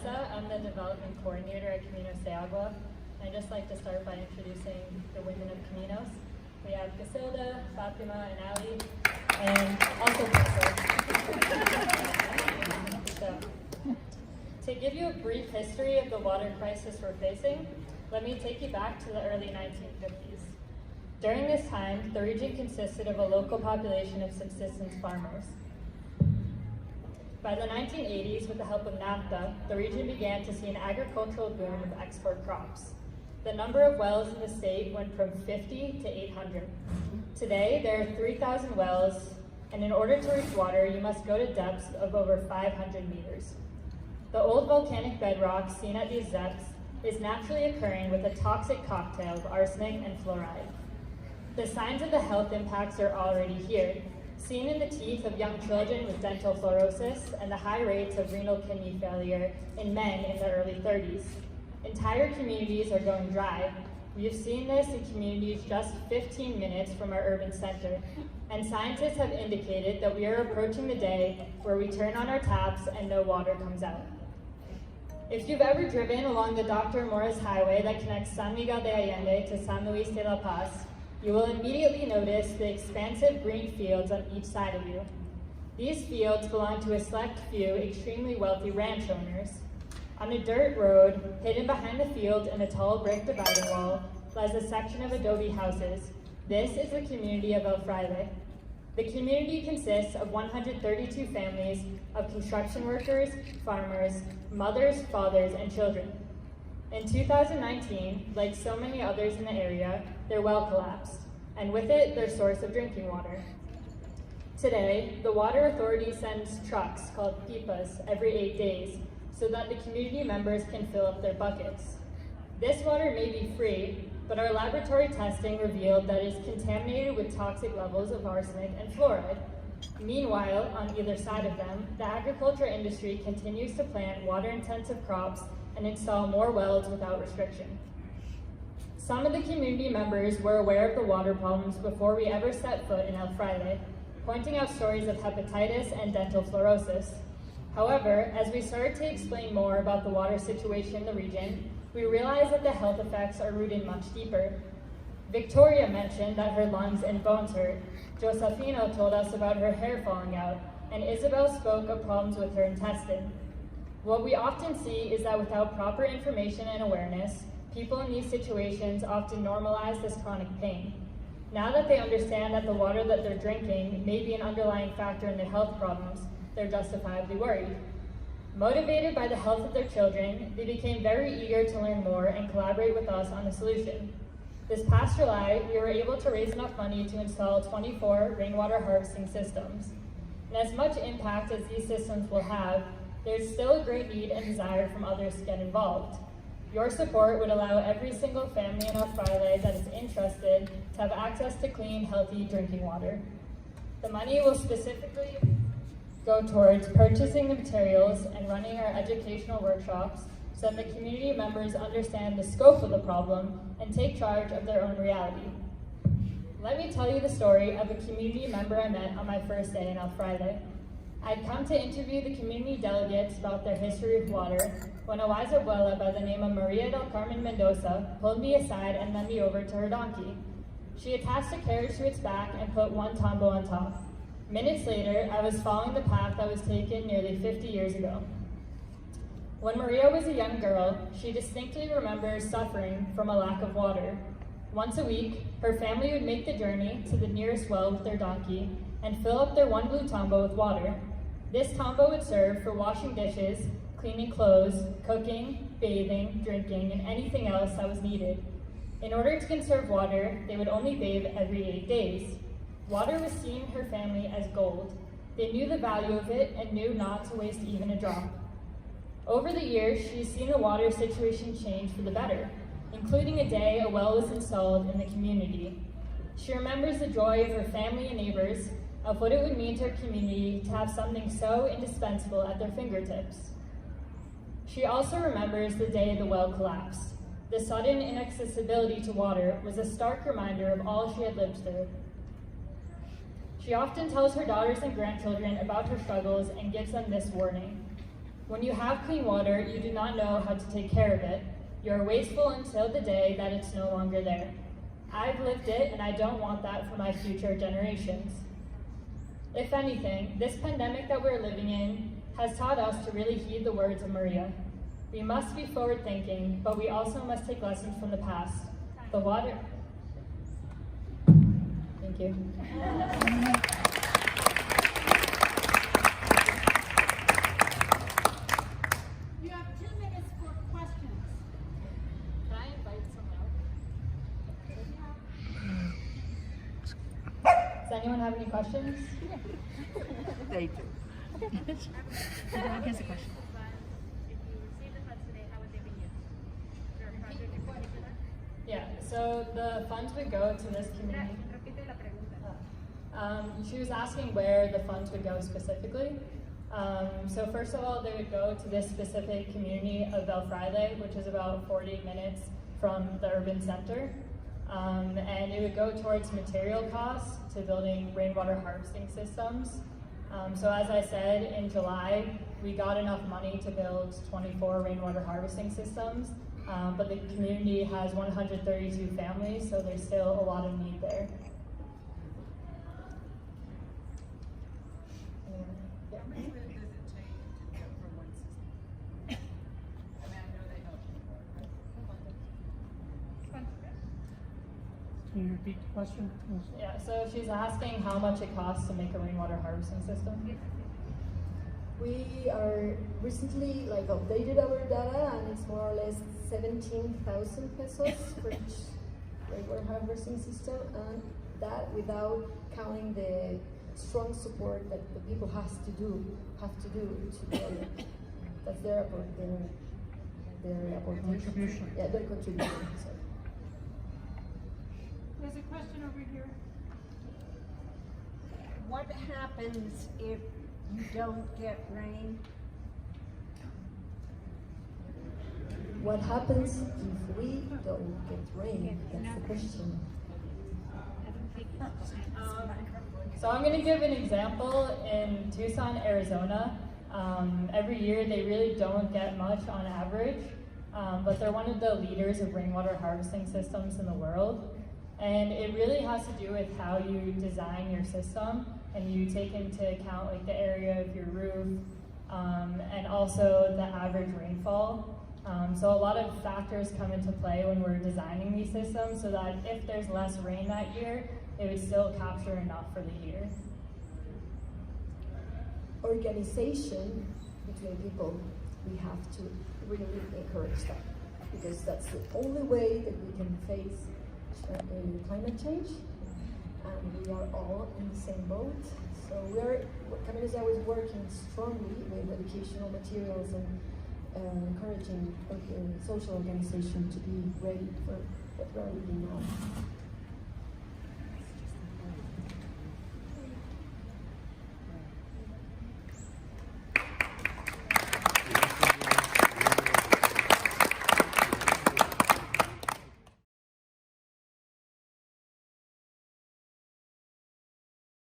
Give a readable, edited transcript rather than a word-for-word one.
Vanessa. I'm the development coordinator at Caminos de Agua. I'd just like to start by introducing the women of Caminos. We have Casilda, Fatima, and Ali, and also Priscilla. To give you a brief history of the water crisis we're facing, let me take you back to the early 1950s. During this time, the region consisted of a local population of subsistence farmers. By the 1980s, with the help of NAFTA, the region began to see an agricultural boom of export crops. The number of wells in the state went from 50 to 800. Today, there are 3,000 wells, and in order to reach water, you must go to depths of over 500 meters. The old volcanic bedrock seen at these depths is naturally occurring with a toxic cocktail of arsenic and fluoride. The signs of the health impacts are already here, seen in the teeth of young children with dental fluorosis and the high rates of renal kidney failure in men in their early 30s. Entire communities are going dry. We have seen this in communities just 15 minutes from our urban center, and scientists have indicated that we are approaching the day where we turn on our taps and no water comes out. If you've ever driven along the Dr. Morris Highway that connects San Miguel de Allende to San Luis de la Paz, you will immediately notice the expansive green fields on each side of you. These fields belong to a select few extremely wealthy ranch owners. On a dirt road, hidden behind the field in a tall brick dividing wall, lies a section of adobe houses. This is the community of El Fraile. The community consists of 132 families of construction workers, farmers, mothers, fathers, and children. In 2019, like so many others in the area, their well collapsed, and with it, their source of drinking water. Today, the Water Authority sends trucks called pipas every 8 days so that the community members can fill up their buckets. This water may be free, but our laboratory testing revealed that it is contaminated with toxic levels of arsenic and fluoride. Meanwhile, on either side of them, the agriculture industry continues to plant water-intensive crops and install more wells without restriction. Some of the community members were aware of the water problems before we ever set foot in El Fraile, pointing out stories of hepatitis and dental fluorosis. However, as we started to explain more about the water situation in the region, we realized that the health effects are rooted much deeper. Victoria mentioned that her lungs and bones hurt. Josefino told us about her hair falling out, and Isabel spoke of problems with her intestine. What we often see is that without proper information and awareness, people in these situations often normalize this chronic pain. Now that they understand that the water that they're drinking may be an underlying factor in their health problems, they're justifiably worried. Motivated by the health of their children, they became very eager to learn more and collaborate with us on a solution. This past July, we were able to raise enough money to install 24 rainwater harvesting systems. And as much impact as these systems will have, there's still a great need and desire from others to get involved. Your support would allow every single family in El Fraile that is interested to have access to clean, healthy drinking water. The money will specifically go towards purchasing the materials and running our educational workshops so that the community members understand the scope of the problem and take charge of their own reality. Let me tell you the story of a community member I met on my first day in El Fraile. I'd come to interview the community delegates about their history with water when a wise abuela by the name of Maria del Carmen Mendoza pulled me aside and led me over to her donkey. She attached a carriage to its back and put one tambo on top. Minutes later, I was following the path that was taken nearly 50 years ago. When Maria was a young girl, she distinctly remembers suffering from a lack of water. Once a week, her family would make the journey to the nearest well with their donkey and fill up their one blue tambo with water. This tambo would serve for washing dishes, cleaning clothes, cooking, bathing, drinking, and anything else that was needed. In order to conserve water, they would only bathe every 8 days. Water was seen in her family as gold. They knew the value of it and knew not to waste even a drop. Over the years, she's seen the water situation change for the better, including a day a well was installed in the community. She remembers the joy of her family and neighbors, of what it would mean to her community to have something so indispensable at their fingertips. She also remembers the day the well collapsed. The sudden inaccessibility to water was a stark reminder of all she had lived through. She often tells her daughters and grandchildren about her struggles and gives them this warning. When you have clean water, you do not know how to take care of it. You are wasteful until the day that it's no longer there. I've lived it, and I don't want that for my future generations. If anything, this pandemic that we're living in has taught us to really heed the words of Maria. We must be forward-thinking, but we also must take lessons from the past. The water... Thank you. You have 2 minutes for questions. Can I invite someone else? Does anyone have any questions? They do. Here's a question. If you receive the funds today, how would they be used? Is there a project in particular? Yeah, so the funds would go to this community. Repite la pregunta. She was asking where the funds would go specifically. So first of all, they would go to this specific community of El Fraile, which is about 40 minutes from the urban center. And it would go towards material costs to building rainwater harvesting systems. So as I said, in July, we got enough money to build 24 rainwater harvesting systems, but the community has 132 families, so there's still a lot of need there. How much does it take to get from one system? I mean, I know they help before, but Can you repeat the question? Yeah, so she's asking how much it costs to make a rainwater harvesting system. We are recently updated our data, and it's more or less 17,000 pesos for each rainwater harvesting system, and that without counting the strong support that the people have to do to build it. That's their aportation. Contribution. Yeah, their contribution. Sorry. There's a question over here. What happens if you don't get rain? What happens if we don't get rain? That's the question. So I'm going to give an example in Tucson, Arizona. Every year they really don't get much on average, but they're one of the leaders of rainwater harvesting systems in the world. And it really has to do with how you design your system, and you take into account like the area of your roof, and also the average rainfall. So a lot of factors come into play when we're designing these systems, so that if there's less rain that year, it would still capture enough for the year. Organization between people, we have to really encourage that, because that's the only way that we can face climate change, and we are all in the same boat. So Caminos de Agua is working strongly with educational materials and encouraging social organization to be ready for what we're living now.